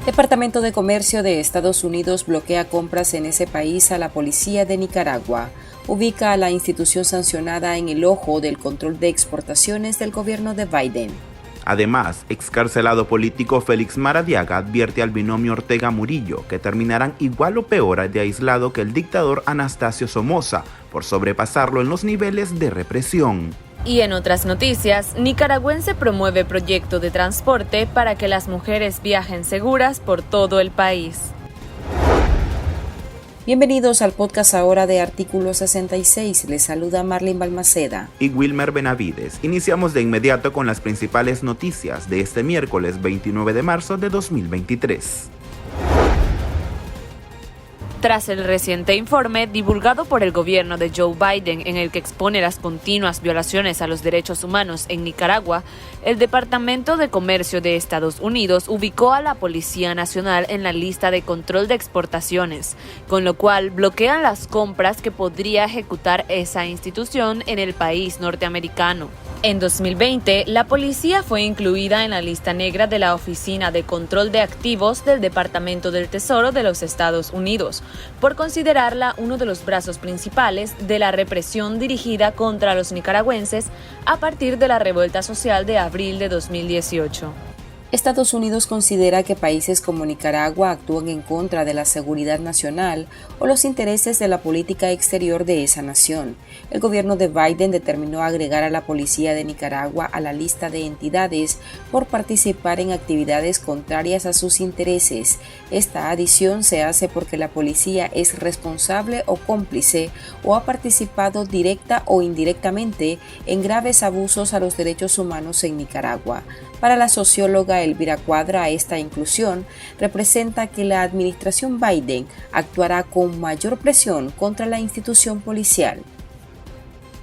Departamento de Comercio de Estados Unidos bloquea compras en ese país a la policía de Nicaragua. Ubica a la institución sancionada en el ojo del control de exportaciones del gobierno de Biden. Además, excarcelado político Félix Maradiaga advierte al binomio Ortega-Murillo que terminarán igual o peor de aislado que el dictador Anastasio Somoza por sobrepasarlo en los niveles de represión. Y en otras noticias, nicaragüense promueve proyecto de transporte para que las mujeres viajen seguras por todo el país. Bienvenidos al podcast ahora de Artículo 66. Les saluda Marlene Balmaceda y Wilmer Benavides. Iniciamos de inmediato con las principales noticias de este miércoles 29 de marzo de 2023. Tras el reciente informe divulgado por el gobierno de Joe Biden en el que expone las continuas violaciones a los derechos humanos en Nicaragua, el Departamento de Comercio de Estados Unidos ubicó a la Policía Nacional en la lista de control de exportaciones, con lo cual bloquean las compras que podría ejecutar esa institución en el país norteamericano. En 2020, la policía fue incluida en la lista negra de la Oficina de Control de Activos del Departamento del Tesoro de los Estados Unidos, por considerarla uno de los brazos principales de la represión dirigida contra los nicaragüenses a partir de la revuelta social de abril de 2018. Estados Unidos considera que países como Nicaragua actúan en contra de la seguridad nacional o los intereses de la política exterior de esa nación. El gobierno de Biden determinó agregar a la policía de Nicaragua a la lista de entidades por participar en actividades contrarias a sus intereses. Esta adición se hace porque la policía es responsable o cómplice o ha participado directa o indirectamente en graves abusos a los derechos humanos en Nicaragua. Para la socióloga Elvira Cuadra, esta inclusión representa que la administración Biden actuará con mayor presión contra la institución policial.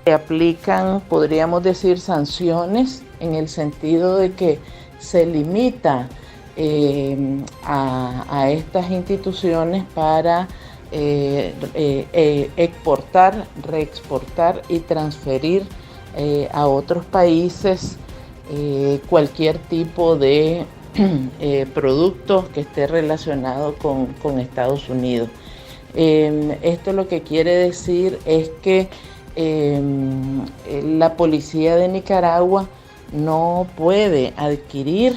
Se aplican, podríamos decir, sanciones en el sentido de que se limita a estas instituciones para exportar, reexportar y transferir a otros países cualquier tipo de producto que esté relacionado con Estados Unidos. Esto lo que quiere decir es que la policía de Nicaragua no puede adquirir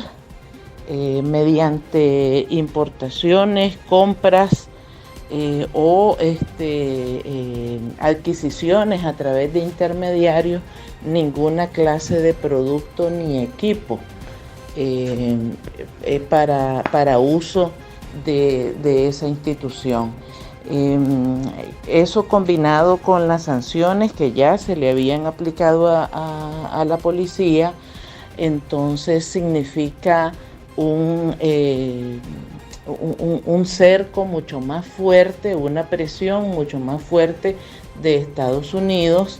mediante importaciones, compras o adquisiciones a través de intermediarios ninguna clase de producto ni equipo para uso de esa institución. Eso combinado con las sanciones que ya se le habían aplicado a la policía, entonces significa un cerco mucho más fuerte, una presión mucho más fuerte de Estados Unidos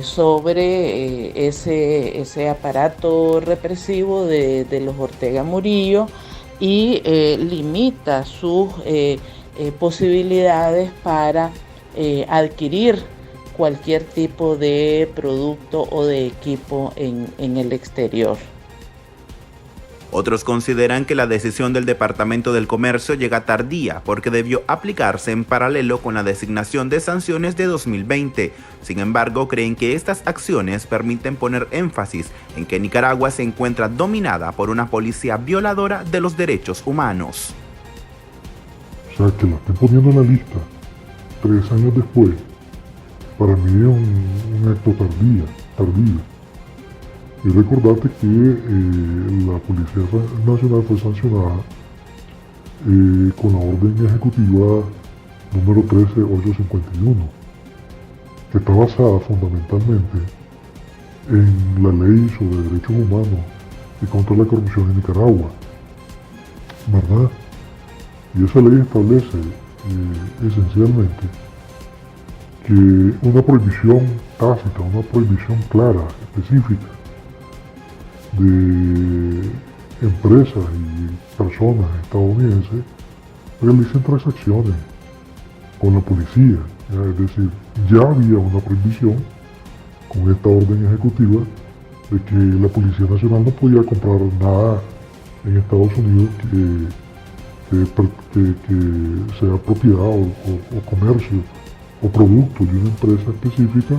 sobre ese aparato represivo de los Ortega-Murillo y limita sus posibilidades para adquirir cualquier tipo de producto o de equipo en el exterior. Otros consideran que la decisión del Departamento del Comercio llega tardía porque debió aplicarse en paralelo con la designación de sanciones de 2020. Sin embargo, creen que estas acciones permiten poner énfasis en que Nicaragua se encuentra dominada por una policía violadora de los derechos humanos. O sea, que la estén poniendo en la lista 3 años después, para mí es un acto tardío. Y recordate que la Policía Nacional fue sancionada con la orden ejecutiva número 13851, que está basada fundamentalmente en la ley sobre derechos humanos y contra la corrupción en Nicaragua, ¿verdad? Y esa ley establece esencialmente que una prohibición tácita, una prohibición clara, específica, de empresas y personas estadounidenses realicen transacciones con la policía. Es decir, ya había una prohibición con esta orden ejecutiva de que la Policía Nacional no podía comprar nada en Estados Unidos que sea propiedad o comercio o producto de una empresa específica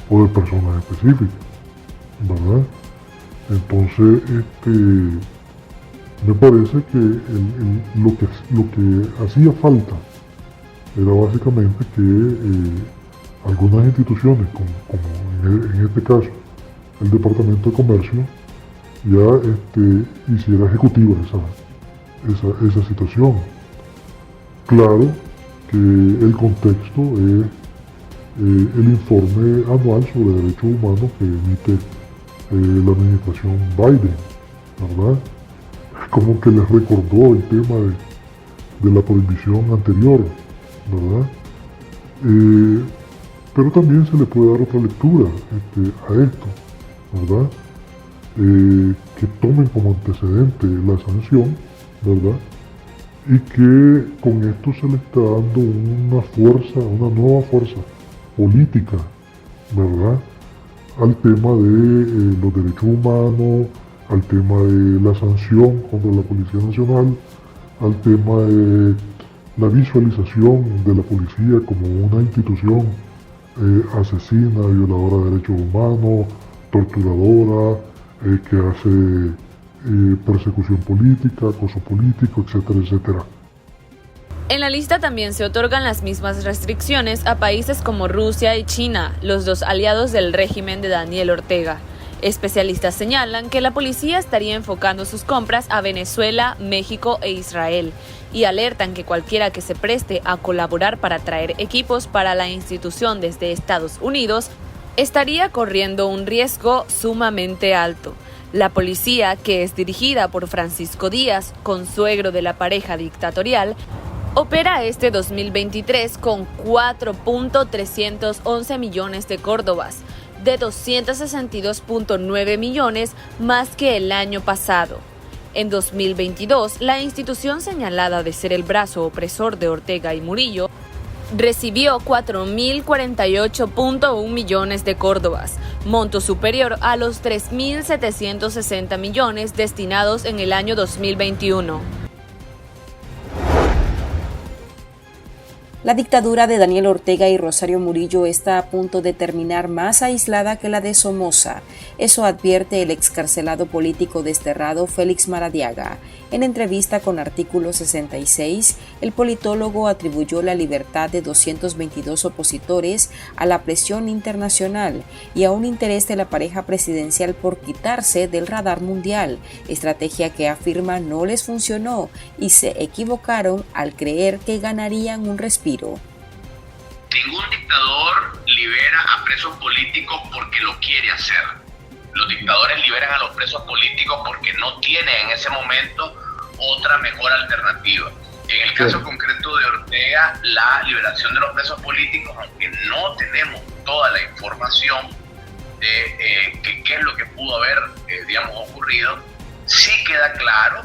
o de personas específicas, ¿verdad? Entonces, me parece que lo que hacía falta era básicamente que algunas instituciones, como en este caso el Departamento de Comercio, ya hiciera ejecutiva esa situación. Claro que el contexto es el informe anual sobre derechos humanos que emite la administración Biden, ¿verdad? Como que les recordó el tema de la prohibición anterior, ¿verdad? Pero también se le puede dar otra lectura a esto, ¿verdad? Que tomen como antecedente la sanción, ¿verdad? Y que con esto se le está dando una nueva fuerza política, ¿verdad? Al tema de los derechos humanos, al tema de la sanción contra la Policía Nacional, al tema de la visualización de la policía como una institución asesina, violadora de derechos humanos, torturadora, que hace persecución política, acoso político, etcétera, etcétera. En la lista también se otorgan las mismas restricciones a países como Rusia y China, los dos aliados del régimen de Daniel Ortega. Especialistas señalan que la policía estaría enfocando sus compras a Venezuela, México e Israel y alertan que cualquiera que se preste a colaborar para traer equipos para la institución desde Estados Unidos estaría corriendo un riesgo sumamente alto. La policía, que es dirigida por Francisco Díaz, consuegro de la pareja dictatorial, opera este 2023 con 4.311 millones de córdobas, de 262.9 millones más que el año pasado. En 2022, la institución señalada de ser el brazo opresor de Ortega y Murillo recibió 4.048.1 millones de córdobas, monto superior a los 3.760 millones destinados en el año 2021. La dictadura de Daniel Ortega y Rosario Murillo está a punto de terminar más aislada que la de Somoza. Eso advierte el excarcelado político desterrado Félix Maradiaga. En entrevista con Artículo 66, el politólogo atribuyó la libertad de 222 opositores a la presión internacional y a un interés de la pareja presidencial por quitarse del radar mundial, estrategia que afirma no les funcionó y se equivocaron al creer que ganarían un respiro. Ningún dictador libera a presos políticos porque lo quiere hacer. Los dictadores liberan a los presos políticos porque no tienen en ese momento otra mejor alternativa. En el caso concreto de Ortega, la liberación de los presos políticos, aunque no tenemos toda la información de qué es lo que pudo haber ocurrido, sí queda claro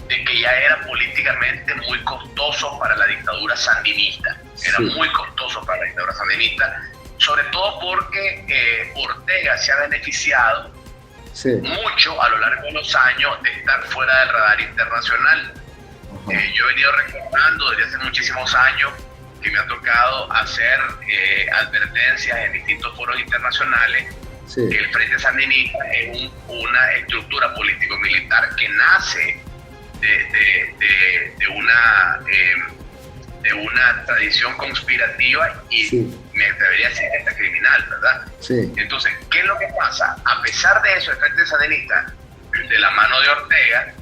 de que ya era políticamente muy costoso para la dictadura sandinista. Era muy costoso para la dictadura sandinista, sobre todo porque Ortega se ha beneficiado mucho a lo largo de los años de estar fuera del radar internacional. Yo he venido recordando desde hace muchísimos años que me ha tocado hacer advertencias en distintos foros internacionales que el Frente Sandinista es una estructura político-militar que nace de una tradición conspirativa y me atrevería a decir que está criminal, ¿verdad? Entonces, ¿qué es lo que pasa? A pesar de eso, el Frente Sandinista, de la mano de Ortega,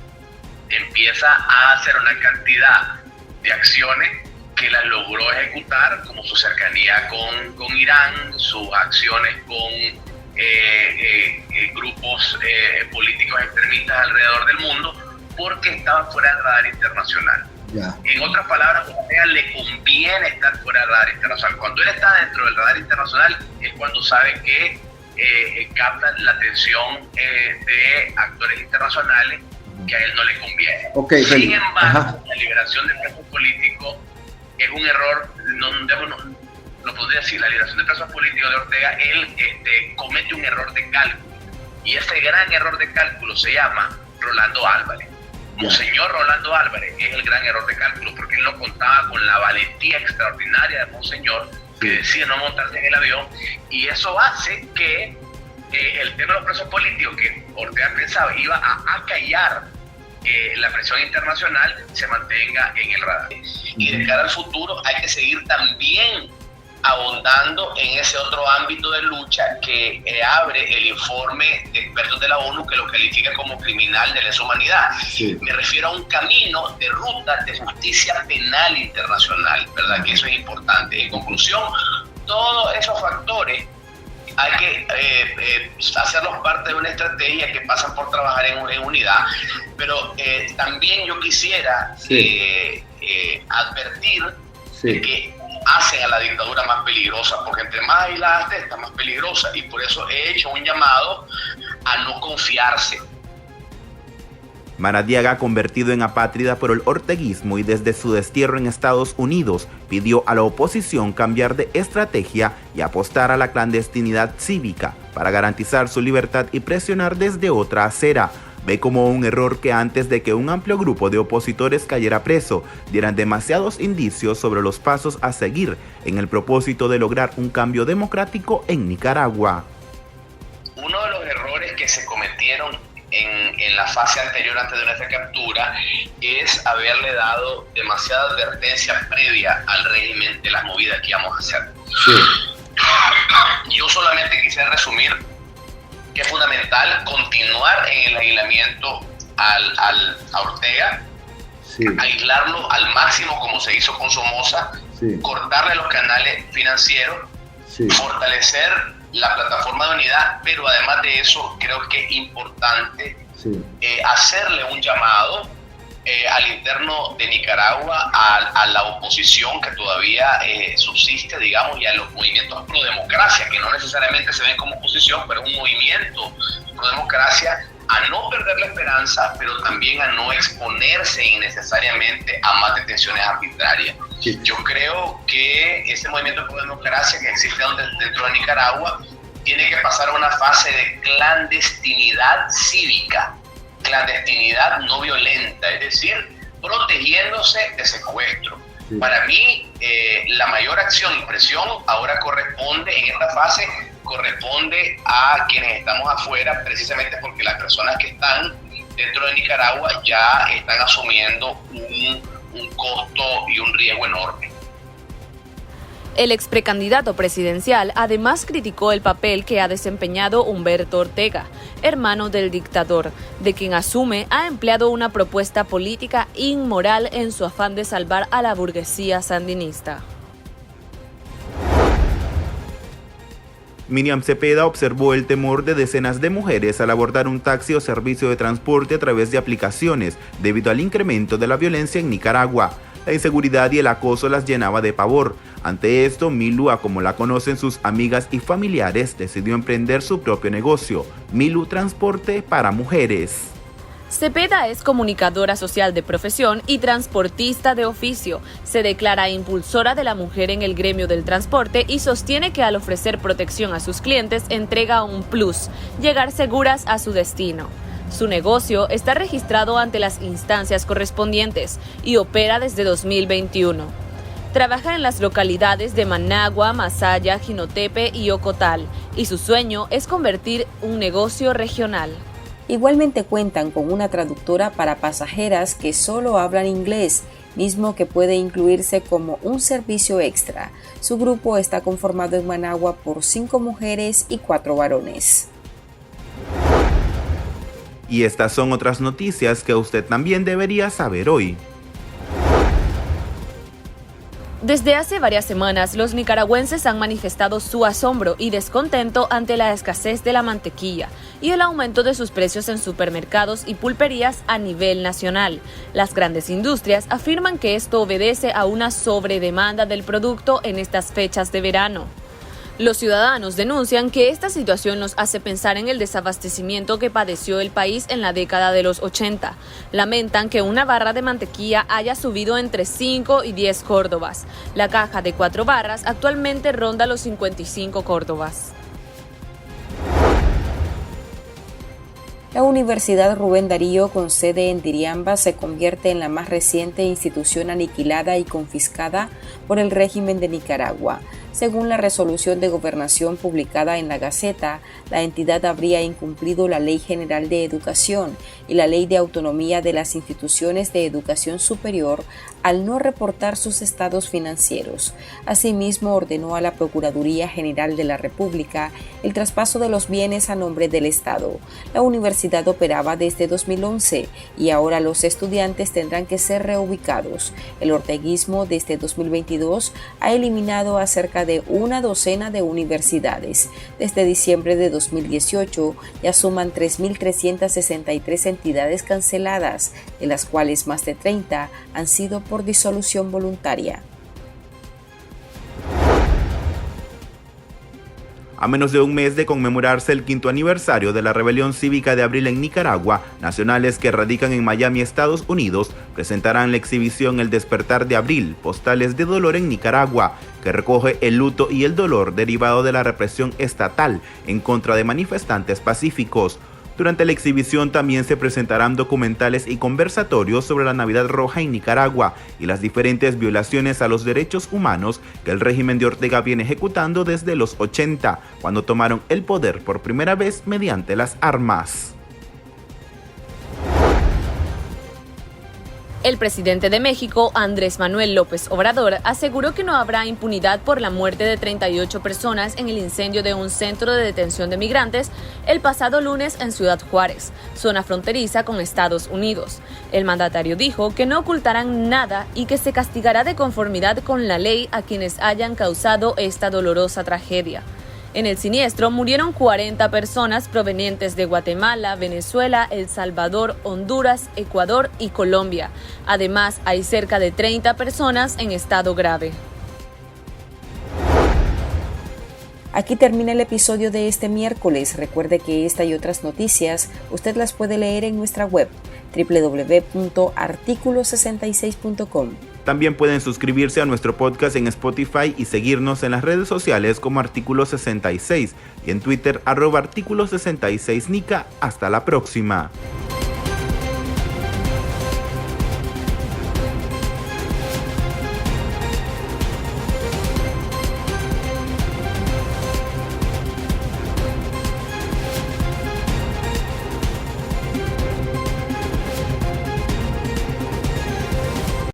empieza a hacer una cantidad de acciones que las logró ejecutar, como su cercanía con Irán, sus acciones con grupos políticos extremistas alrededor del mundo, porque estaba fuera del radar internacional. En otras palabras, a Ortega le conviene estar fuera del radar internacional. Cuando él está dentro del radar internacional es cuando sabe que captan la atención de actores internacionales que a él no le conviene. Sin embargo, la liberación de presos políticos es un error, no podría decir la liberación de presos políticos de Ortega, él comete un error de cálculo. Y ese gran error de cálculo se llama Rolando Álvarez. Monseñor Rolando Álvarez es el gran error de cálculo, porque él no contaba con la valentía extraordinaria de Monseñor, que decide no montarse en el avión, y eso hace que el tema de los presos políticos, que Ortega pensaba iba a acallar la presión internacional, se mantenga en el radar. Y de cara al futuro hay que seguir también ahondando en ese otro ámbito de lucha que abre el informe de expertos de la ONU, que lo califica como criminal de lesa humanidad. Me refiero a un camino de ruta de justicia penal internacional, ¿verdad? Que eso es importante. En conclusión, todos esos factores hay que hacerlos parte de una estrategia que pasan por trabajar en unidad, pero también yo quisiera advertir de que hacen a la dictadura más peligrosa, porque entre más aislada está más peligrosa, y por eso he hecho un llamado a no confiarse. Maradiaga, convertido en apátrida por el orteguismo y desde su destierro en Estados Unidos, pidió a la oposición cambiar de estrategia y apostar a la clandestinidad cívica para garantizar su libertad y presionar desde otra acera. Ve como un error que antes de que un amplio grupo de opositores cayera preso, dieran demasiados indicios sobre los pasos a seguir en el propósito de lograr un cambio democrático en Nicaragua. Uno de los errores que se cometieron en la fase anterior, antes de nuestra captura, es haberle dado demasiada advertencia previa al régimen de las movidas que íbamos a hacer. Yo solamente quisiera resumir que es fundamental continuar en el aislamiento a Ortega, aislarlo al máximo como se hizo con Somoza, cortarle los canales financieros, fortalecer la plataforma de unidad, pero además de eso creo que es importante hacerle un llamado al interno de Nicaragua, a la oposición que todavía subsiste, digamos, y a los movimientos pro democracia, que no necesariamente se ven como oposición, pero es un movimiento pro democracia, a no perder la esperanza, pero también a no exponerse innecesariamente a más detenciones arbitrarias. Yo creo que ese movimiento pro democracia que existe dentro de Nicaragua tiene que pasar a una fase de clandestinidad cívica, clandestinidad no violenta, es decir, protegiéndose de secuestro. Para mí, la mayor acción y presión ahora corresponde, en esta fase, corresponde a quienes estamos afuera, precisamente porque las personas que están dentro de Nicaragua ya están asumiendo un costo y un riesgo enorme. El ex precandidato presidencial además criticó el papel que ha desempeñado Humberto Ortega, hermano del dictador, de quien asume ha empleado una propuesta política inmoral en su afán de salvar a la burguesía sandinista. Miriam Cepeda observó el temor de decenas de mujeres al abordar un taxi o servicio de transporte a través de aplicaciones debido al incremento de la violencia en Nicaragua. La inseguridad y el acoso las llenaba de pavor. Ante esto, Milu, como la conocen sus amigas y familiares, decidió emprender su propio negocio, Milu Transporte para Mujeres. Cepeda es comunicadora social de profesión y transportista de oficio. Se declara impulsora de la mujer en el gremio del transporte y sostiene que al ofrecer protección a sus clientes entrega un plus, llegar seguras a su destino. Su negocio está registrado ante las instancias correspondientes y opera desde 2021. Trabaja en las localidades de Managua, Masaya, Jinotepe y Ocotal, y su sueño es convertir un negocio regional. Igualmente cuentan con una traductora para pasajeras que solo hablan inglés, mismo que puede incluirse como un servicio extra. Su grupo está conformado en Managua por 5 mujeres y 4 varones. Y estas son otras noticias que usted también debería saber hoy. Desde hace varias semanas, los nicaragüenses han manifestado su asombro y descontento ante la escasez de la mantequilla y el aumento de sus precios en supermercados y pulperías a nivel nacional. Las grandes industrias afirman que esto obedece a una sobredemanda del producto en estas fechas de verano. Los ciudadanos denuncian que esta situación nos hace pensar en el desabastecimiento que padeció el país en la década de los 80. Lamentan que una barra de mantequilla haya subido entre 5 y 10 córdobas. La caja de 4 barras actualmente ronda los 55 córdobas. La Universidad Rubén Darío, con sede en Diriamba, se convierte en la más reciente institución aniquilada y confiscada por el régimen de Nicaragua. Según la resolución de gobernación publicada en la Gaceta, la entidad habría incumplido la Ley General de Educación y la Ley de Autonomía de las Instituciones de Educación Superior al no reportar sus estados financieros. Asimismo, ordenó a la Procuraduría General de la República el traspaso de los bienes a nombre del Estado. La universidad operaba desde 2011 y ahora los estudiantes tendrán que ser reubicados. El orteguismo desde 2022 ha eliminado a cerca de una docena de universidades. Desde diciembre de 2018 ya suman 3.363 entidades canceladas, de las cuales más de 30 han sido por disolución voluntaria. A menos de un mes de conmemorarse el 5º aniversario de la rebelión cívica de abril en Nicaragua, nacionales que radican en Miami, Estados Unidos, presentarán la exhibición El despertar de abril, postales de dolor en Nicaragua, que recoge el luto y el dolor derivado de la represión estatal en contra de manifestantes pacíficos. Durante la exhibición también se presentarán documentales y conversatorios sobre la Navidad Roja en Nicaragua y las diferentes violaciones a los derechos humanos que el régimen de Ortega viene ejecutando desde los 80, cuando tomaron el poder por primera vez mediante las armas. El presidente de México, Andrés Manuel López Obrador, aseguró que no habrá impunidad por la muerte de 38 personas en el incendio de un centro de detención de migrantes el pasado lunes en Ciudad Juárez, zona fronteriza con Estados Unidos. El mandatario dijo que no ocultarán nada y que se castigará de conformidad con la ley a quienes hayan causado esta dolorosa tragedia. En el siniestro murieron 40 personas provenientes de Guatemala, Venezuela, El Salvador, Honduras, Ecuador y Colombia. Además, hay cerca de 30 personas en estado grave. Aquí termina el episodio de este miércoles. Recuerde que esta y otras noticias usted las puede leer en nuestra web www.articulo66.com. También pueden suscribirse a nuestro podcast en Spotify y seguirnos en las redes sociales como Artículo 66 y en Twitter @Artículo 66Nica. Hasta la próxima.